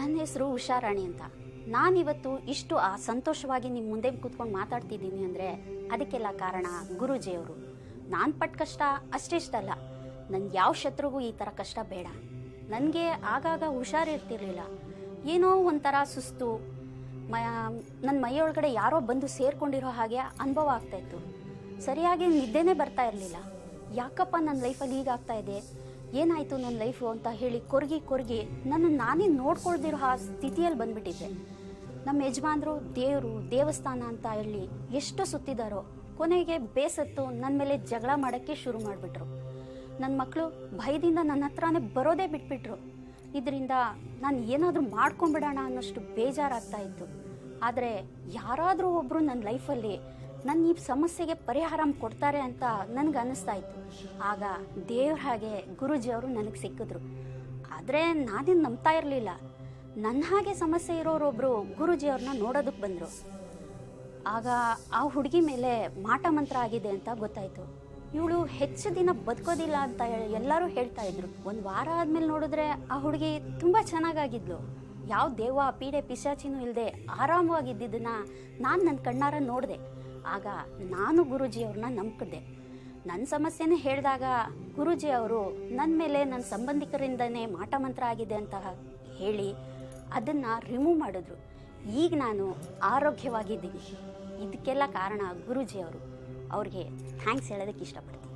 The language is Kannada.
ನನ್ನ ಹೆಸರು ಉಷಾರಾಣಿ ಅಂತ. ನಾನಿವತ್ತು ಇಷ್ಟು ಸಂತೋಷವಾಗಿ ನಿಮ್ಮ ಮುಂದೆ ಕೂತ್ಕೊಂಡು ಮಾತಾಡ್ತಿದ್ದೀನಿ ಅಂದರೆ ಅದಕ್ಕೆಲ್ಲ ಕಾರಣ ಗುರೂಜಿಯವರು. ನಾನು ಪಟ್ಟ ಕಷ್ಟ ಅಷ್ಟಿಷ್ಟಲ್ಲ, ನನ್ನ ಯಾವ ಶತ್ರುಗೂ ಈ ಥರ ಕಷ್ಟ ಬೇಡ. ನನಗೆ ಆಗಾಗ ಹುಷಾರಿರ್ತಿರ್ಲಿಲ್ಲ, ಏನೋ ಒಂಥರ ಸುಸ್ತು, ನನ್ನ ಮೈಯೊಳಗಡೆ ಯಾರೋ ಬಂದು ಸೇರ್ಕೊಂಡಿರೋ ಹಾಗೆ ಅನುಭವ ಆಗ್ತಾಯಿತ್ತು. ಸರಿಯಾಗಿ ನಿದ್ದೆನೇ ಬರ್ತಾ ಇರಲಿಲ್ಲ. ಯಾಕಪ್ಪ ನನ್ನ ಲೈಫಲ್ಲಿ ಹೀಗಾಗ್ತಾ ಇದೆ, ಏನಾಯಿತು ನನ್ನ ಲೈಫು ಅಂತ ಹೇಳಿ ಕೊರಗಿ ನನ್ನ ನಾನೇ ನೋಡ್ಕೊಳ್ದಿರೋ ಆ ಸ್ಥಿತಿಯಲ್ಲಿ ಬಂದ್ಬಿಟ್ಟಿದ್ದೆ. ನಮ್ಮ ಯಜಮಾನರು ದೇವರು ದೇವಸ್ಥಾನ ಅಂತ ಹೇಳಿ ಎಷ್ಟು ಸುತ್ತಿದಾರೋ, ಕೊನೆಗೆ ಬೇಸತ್ತು ನನ್ನ ಮೇಲೆ ಜಗಳ ಮಾಡೋಕ್ಕೆ ಶುರು ಮಾಡಿಬಿಟ್ರು. ನನ್ನ ಮಕ್ಕಳು ಭಯದಿಂದ ನನ್ನ ಹತ್ರನೇ ಬರೋದೇ ಬಿಟ್ಬಿಟ್ರು. ಇದರಿಂದ ನಾನು ಏನಾದರೂ ಮಾಡ್ಕೊಂಬಿಡೋಣ ಅನ್ನೋಷ್ಟು ಬೇಜಾರಾಗ್ತಾ ಇತ್ತು. ಆದರೆ ಯಾರಾದರೂ ಒಬ್ಬರು ನನ್ನ ಲೈಫಲ್ಲಿ ನನ್ನ ಈ ಸಮಸ್ಯೆಗೆ ಪರಿಹಾರ ಕೊಡ್ತಾರೆ ಅಂತ ನನಗೆ ಅನ್ನಿಸ್ತಾ ಇತ್ತು. ಆಗ ದೇವ್ರ ಹಾಗೆ ಗುರೂಜಿಯವರು ನನಗೆ ಸಿಕ್ಕಿದ್ರು. ಆದರೆ ನಾನೇನು ನಂಬ್ತಾ ಇರಲಿಲ್ಲ. ನನ್ನ ಹಾಗೆ ಸಮಸ್ಯೆ ಇರೋರೊಬ್ಬರು ಗುರೂಜಿಯವ್ರನ್ನ ನೋಡೋದಕ್ಕೆ ಬಂದರು. ಆಗ ಆ ಹುಡುಗಿ ಮೇಲೆ ಮಾಟ ಮಂತ್ರ ಆಗಿದೆ ಅಂತ ಗೊತ್ತಾಯಿತು. ಇವಳು ಹೆಚ್ಚು ದಿನ ಬದುಕೋದಿಲ್ಲ ಅಂತ ಎಲ್ಲರೂ ಹೇಳ್ತಾ ಇದ್ರು. ಒಂದು ವಾರ ಆದಮೇಲೆ ನೋಡಿದ್ರೆ ಆ ಹುಡುಗಿ ತುಂಬ ಚೆನ್ನಾಗಾಗಿದ್ಲು. ಯಾವ ದೇವ ಪೀಡೆ ಪಿಶಾಚಿನೂ ಇಲ್ಲದೆ ಆರಾಮವಾಗಿದ್ದನ್ನು ನಾನು ನನ್ನ ಕಣ್ಣಾರ ನೋಡಿದೆ. ಆಗ ನಾನು ಗುರೂಜಿಯವ್ರನ್ನ ನಂಬಿದೆ. ನನ್ನ ಸಮಸ್ಯೆನೇ ಹೇಳಿದಾಗ ಗುರೂಜಿಯವರು ನನ್ನ ಮೇಲೆ ನನ್ನ ಸಂಬಂಧಿಕರಿಂದನೇ ಮಾಟ ಮಂತ್ರ ಆಗಿದೆ ಅಂತ ಹೇಳಿ ಅದನ್ನು ರಿಮೂವ್ ಮಾಡಿದ್ರು. ಈಗ ನಾನು ಆರೋಗ್ಯವಾಗಿದ್ದೀನಿ. ಇದಕ್ಕೆಲ್ಲ ಕಾರಣ ಗುರೂಜಿಯವರು. ಅವ್ರಿಗೆ ಥ್ಯಾಂಕ್ಸ್ ಹೇಳೋದಕ್ಕೆ ಇಷ್ಟಪಡ್ತೀನಿ.